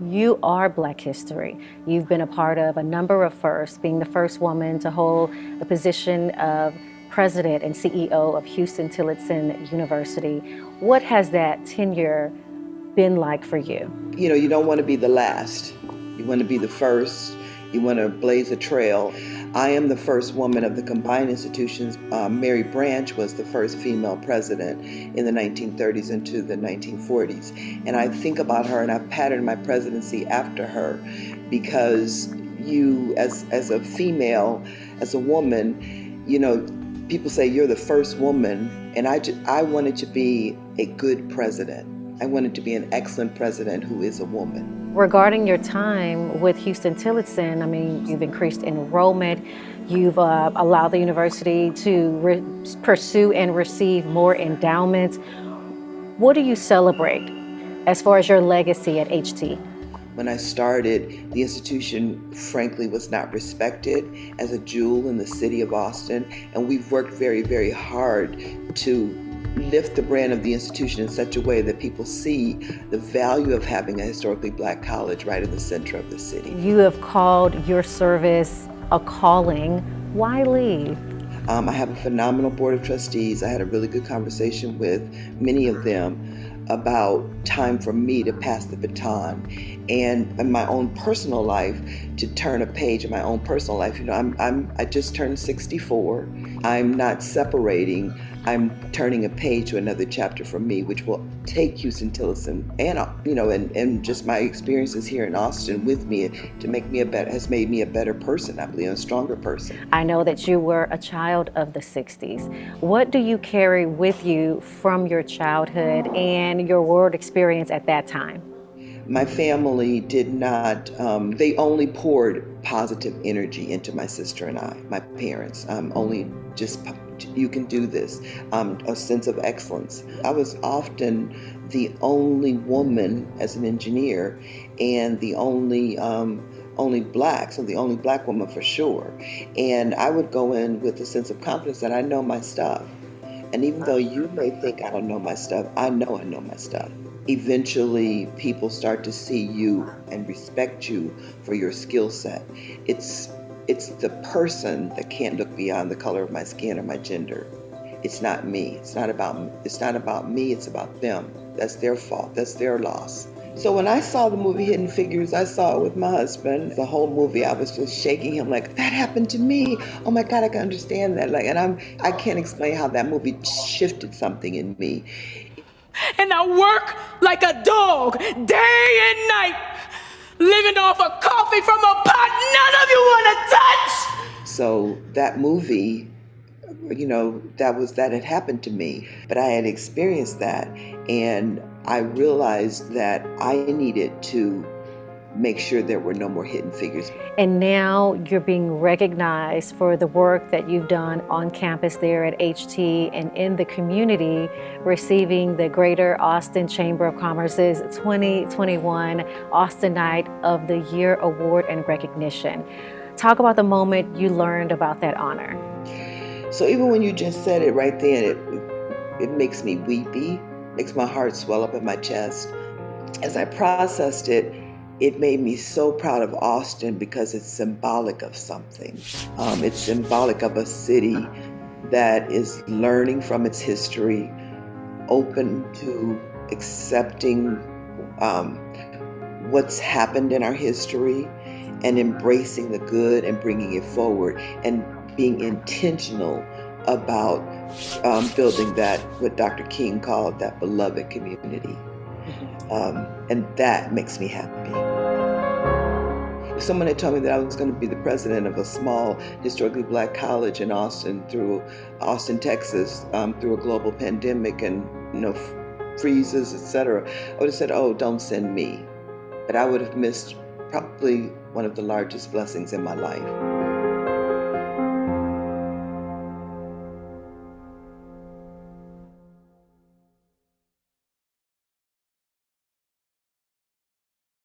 You are Black history. You've been a part of a number of firsts, being the first woman to hold the position of president and CEO of Huston-Tillotson University. What has that tenure been like for you? You don't want to be the last. You want to be the first. You want to blaze a trail. I am the first woman of the combined institutions. Mary Branch was the first female president in the 1930s into the 1940s. And I think about her and I've patterned my presidency after her because you, as a female, as a woman, people say you're the first woman. And I wanted to be a good president. I wanted to be an excellent president who is a woman. Regarding your time with Huston-Tillotson, you've increased enrollment, you've allowed the university to pursue and receive more endowments. What do you celebrate as far as your legacy at HT? When I started, the institution, frankly, was not respected as a jewel in the city of Austin, and we've worked very, very hard to lift the brand of the institution in such a way that people see the value of having a historically Black college right in the center of the city. You have called your service a calling. Why leave? I have a phenomenal board of trustees. I had a really good conversation with many of them about time for me to pass the baton, and in my own personal life to turn a page in my own personal life. I just turned 64. I'm not separating. I'm turning a page to another chapter for me, which will take Huston-Tillotson and just my experiences here in Austin with me to make me has made me a better person, I believe, a stronger person. I know that you were a child of the 60s. What do you carry with you from your childhood and your world experience at that time? My family did not, they only poured positive energy into my sister and I, my parents, you can do this, a sense of excellence. I was often the only woman as an engineer and the only Black, so the only Black woman for sure. And I would go in with a sense of confidence that I know my stuff. And even though you may think I don't know my stuff, I know my stuff. Eventually, people start to see you and respect you for your skill set. It's the person that can't look beyond the color of my skin or my gender. It's not me. It's not about me. It's about them. That's their fault. That's their loss. So when I saw the movie Hidden Figures, I saw it with my husband. The whole movie, I was just shaking him like, that happened to me. Oh my God, I can understand that. I can't explain how that movie shifted something in me. And I work like a dog day and night, living off of coffee from a pot none of you want to touch. So that movie, that had happened to me, but I had experienced that, and I realized that I needed to make sure there were no more hidden figures. And now you're being recognized for the work that you've done on campus there at HT and in the community, receiving the Greater Austin Chamber of Commerce's 2021 Austinite of the Year Award and recognition. Talk about the moment you learned about that honor. So even when you just said it right then, it makes me weepy, makes my heart swell up in my chest. As I processed it, it made me so proud of Austin because it's symbolic of something. It's symbolic of a city that is learning from its history, open to accepting what's happened in our history and embracing the good and bringing it forward and being intentional about building that, what Dr. King called that beloved community. And that makes me happy. If someone had told me that I was going to be the president of a small, historically Black college in Austin, Texas, through a global pandemic and freezes, etc., I would have said, "Oh, don't send me." But I would have missed probably one of the largest blessings in my life.